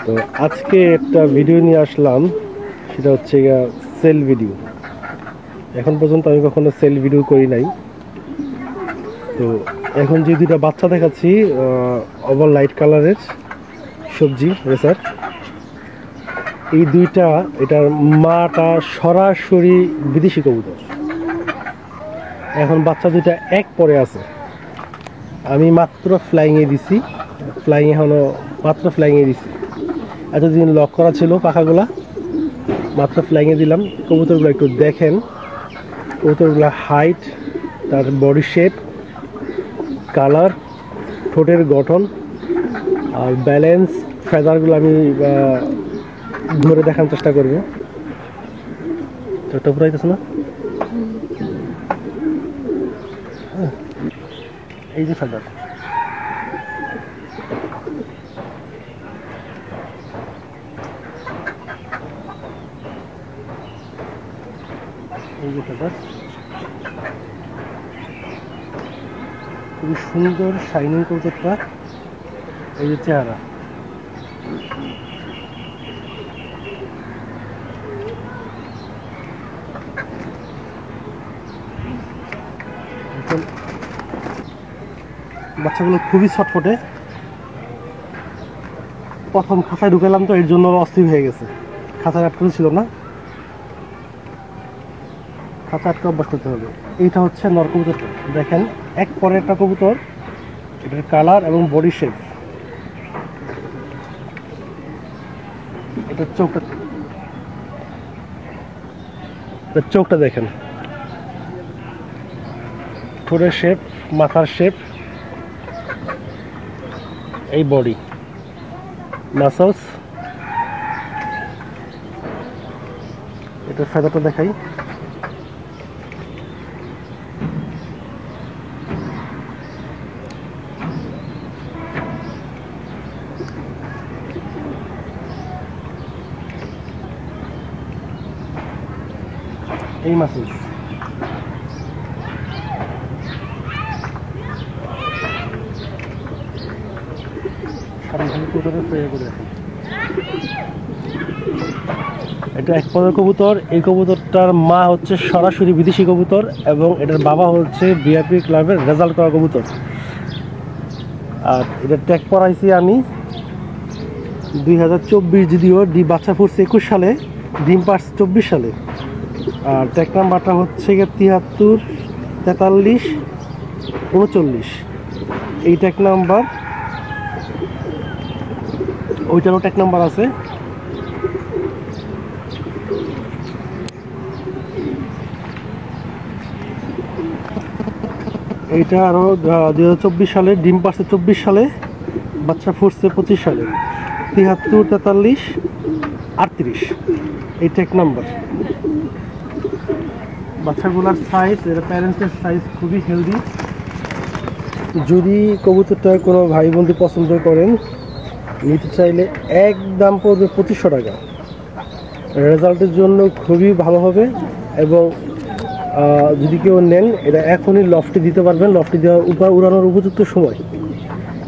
তো আজকে একটা ভিডিও নিয়ে আসলাম, সেটা হচ্ছে সেল ভিডিও। এখন পর্যন্ত আমি কখনো সেল ভিডিও করি নাই। তো এখন যে দুইটা বাচ্চা দেখাচ্ছি, ওভার লাইট কালারের সবজি রেসার, এই দুইটা, এটার মাটা সরাসরি বিদেশি কবুতর। এখন বাচ্চা দুইটা এক পরে আছে। আমি মাত্র ফ্লাইংয়ে দিছি, মাত্র ফ্লাইংয়ে দিছি। এতদিন লক করা ছিল পাখাগুলা, মাত্র ফ্লাইংয়ে দিলাম। কবুতরগুলো একটু দেখেন, কবুতরগুলো হাইট, তার বডি শেপ, কালার, ঠোঁটের গঠন আর ব্যালেন্স, ফেদারগুলো আমি ধরে দেখার চেষ্টা করবো। চোখটা পুরাইতেছে না? এই যে ফেদার, এই যে ফেদার, খুবই সুন্দর শাইনিং কবুতরটা। এই যে চেহারা, বাচ্চাগুলো খুবই ছটফটে। প্রথম খাঁচায় ঢুকালাম তো, এর জন্য অস্থির হয়ে গেছে। খাঁচায় আটকানো ছিল না, খাঁচা আটকে অভ্যাস করতে হবে। এইটা হচ্ছে নর কবুতরটা, দেখেন এক পরে একটা কবুতর। এটার কালার এবং বডি শেপ, এটার চোখটা দেখেন, ঠোঁটের শেপ, মাথার শেপ, এই বডি, মাসলস। এটার ফেদারটা দেখাই, এই মাসলস। এটা এক পদের কবুতর। এই কবুতরটার মা হচ্ছে সরাসরি বিদেশি কবুতর এবং এটার বাবা হচ্ছে বিআরপি ক্লাবের রেজাল্ট করা কবুতর। আর এটা ট্যাগ করাইছি আমি 2024, যদিও বাচ্চা ফুটছে 21 সালে, ডিম পার্স 24 সালে। আর ট্যাগ নাম্বারটা হচ্ছে 73, 43, 39। এই ট্যাগ নাম্বার, ওইটারও ট্যাগ নাম্বার আছে। এইটা আরও 2024 সালে, ডিম পারছে 24 সালে, বাচ্চা ফুটছে 25 সালে। 73, 43, 38 এই ট্যাগ নাম্বার। বাচ্চাগুলোর সাইজ, এটা প্যারেন্টসের সাইজ খুবই হেলদি। যদি কবুতরটা কোনো ভাই বন্ধু পছন্দ করেন, নিতে চাইলে একদম পড়বে 2500 টাকা। রেজাল্টের জন্য খুবই ভালো হবে। এবং যদি কেউ নেন, এটা এখনই লফটে দিতে পারবেন, লফটে দেওয়া উড়ানোর উপযুক্ত সময়।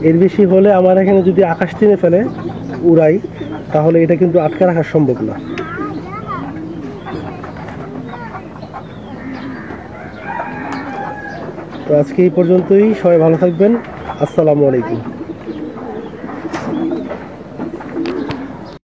এর বেশি হলে আমার এখানে যদি আকাশ টেনে ফেলে উড়াই, তাহলে এটা কিন্তু আটকে রাখা সম্ভব না। তো আজকে এই পর্যন্তই, সবাই ভালো থাকবেন। আসসালামু আলাইকুম।